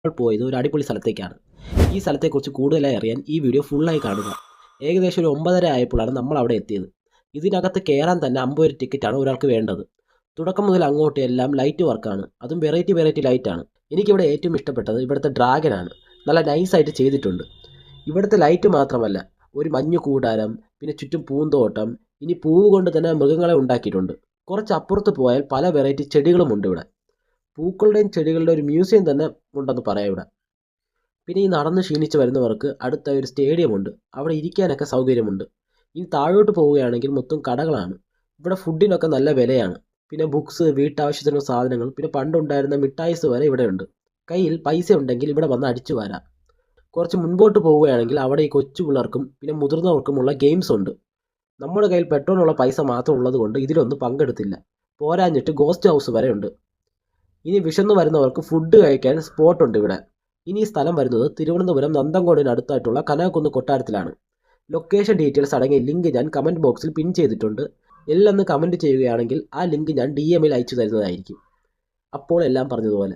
നമ്മൾ പോയത് ഒരു അടിപൊളി സ്ഥലത്തേക്കാണ്. ഈ സ്ഥലത്തെക്കുറിച്ച് കൂടുതലായി അറിയാൻ ഈ വീഡിയോ ഫുള്ളായി കാണുക. ഏകദേശം ഒരു 9:30 ആയപ്പോഴാണ് നമ്മൾ അവിടെ എത്തിയത്. ഇതിനകത്ത് കയറാൻ തന്നെ 50 രൂപ ടിക്കറ്റാണ് ഒരാൾക്ക് വേണ്ടത്. തുടക്കം മുതൽ അങ്ങോട്ട് എല്ലാം ലൈറ്റ് വർക്കാണ്. അതും വെറൈറ്റി ലൈറ്റാണ്. എനിക്കിവിടെ ഏറ്റവും ഇഷ്ടപ്പെട്ടത് ഇവിടുത്തെ ഡ്രാഗനാണ്. നല്ല നൈസായിട്ട് ചെയ്തിട്ടുണ്ട്. ഇവിടുത്തെ ലൈറ്റ് മാത്രമല്ല, ഒരു മഞ്ഞു കൂടാരം, പിന്നെ ചുറ്റും പൂന്തോട്ടം, ഇനി പൂവ് കൊണ്ട് തന്നെ മൃഗങ്ങളെ ഉണ്ടാക്കിയിട്ടുണ്ട്. കുറച്ച് അപ്പുറത്ത് പോയാൽ പല വെറൈറ്റി ചെടികളുമുണ്ട് ഇവിടെ. പൂക്കളുടെയും ചെടികളുടെ ഒരു മ്യൂസിയം തന്നെ ഉണ്ടെന്ന് പറയാം ഇവിടെ. പിന്നെ ഈ നടന്ന് ക്ഷീണിച്ച് വരുന്നവർക്ക് അടുത്ത ഒരു സ്റ്റേഡിയം ഉണ്ട്. അവിടെ ഇരിക്കാനൊക്കെ സൗകര്യമുണ്ട്. ഇനി താഴോട്ട് പോവുകയാണെങ്കിൽ മൊത്തം കടകളാണ്. ഇവിടെ ഫുഡിനൊക്കെ നല്ല വിലയാണ്. പിന്നെ ബുക്സ്, വീട്ടാവശ്യത്തിനുള്ള സാധനങ്ങൾ, പിന്നെ പണ്ടുണ്ടായിരുന്ന മിഠായിസ് വരെ ഇവിടെ ഉണ്ട്. കയ്യിൽ പൈസ ഉണ്ടെങ്കിൽ ഇവിടെ വന്ന് അടിച്ചു വരാം. കുറച്ച് മുൻപോട്ട് പോവുകയാണെങ്കിൽ അവിടെ ഈ കൊച്ചു പിള്ളേർക്കും പിന്നെ മുതിർന്നവർക്കുമുള്ള ഗെയിംസ് ഉണ്ട്. നമ്മുടെ കയ്യിൽ പെട്രോളിനുള്ള പൈസ മാത്രം ഉള്ളത് കൊണ്ട് ഇതിലൊന്നും പങ്കെടുത്തില്ല. പോരാഞ്ഞിട്ട് ഗോസ്റ്റ് ഹൗസ് വരെ ഉണ്ട്. ഇനി വിശന്നു വരുന്നവർക്ക് ഫുഡ് കഴിക്കാൻ സ്പോട്ടുണ്ട് ഇവിടെ. ഇനി ഈ സ്ഥലം വരുന്നത് തിരുവനന്തപുരം നന്തൻകോടിന് അടുത്തായിട്ടുള്ള കനകക്കുന്ന് കൊട്ടാരത്തിലാണ്. ലൊക്കേഷൻ ഡീറ്റെയിൽസ് അടങ്ങിയ ലിങ്ക് ഞാൻ കമൻറ്റ് ബോക്സിൽ പിൻ ചെയ്തിട്ടുണ്ട്. എല്ലാം ഒന്ന് കമൻറ്റ് ചെയ്യുകയാണെങ്കിൽ ആ ലിങ്ക് ഞാൻ DM-ൽ അയച്ചു തരുന്നതായിരിക്കും. അപ്പോൾ എല്ലാം പറഞ്ഞതുപോലെ.